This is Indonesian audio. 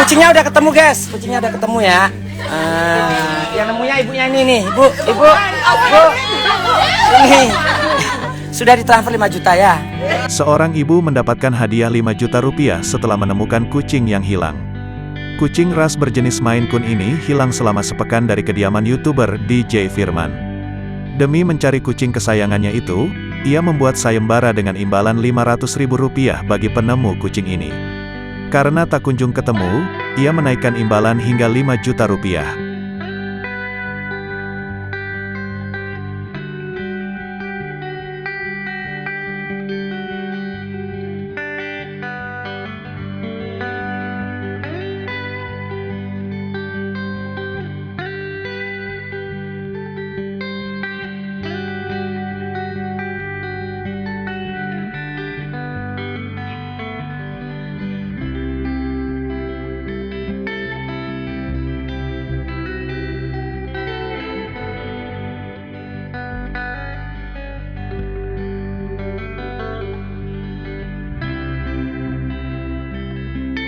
Kucingnya udah ketemu guys, kucingnya udah ketemu ya. Yang nemunya ibunya ini nih, ibu. Ini sudah ditransfer 5 juta ya. Seorang ibu mendapatkan hadiah 5 juta rupiah setelah menemukan kucing yang hilang. Kucing ras berjenis Maine Coon ini hilang selama sepekan dari kediaman YouTuber DJ Firman. Demi mencari kucing kesayangannya itu, ia membuat sayembara dengan imbalan Rp500.000 bagi penemu kucing ini. Karena tak kunjung ketemu, ia menaikkan imbalan hingga 5 juta rupiah.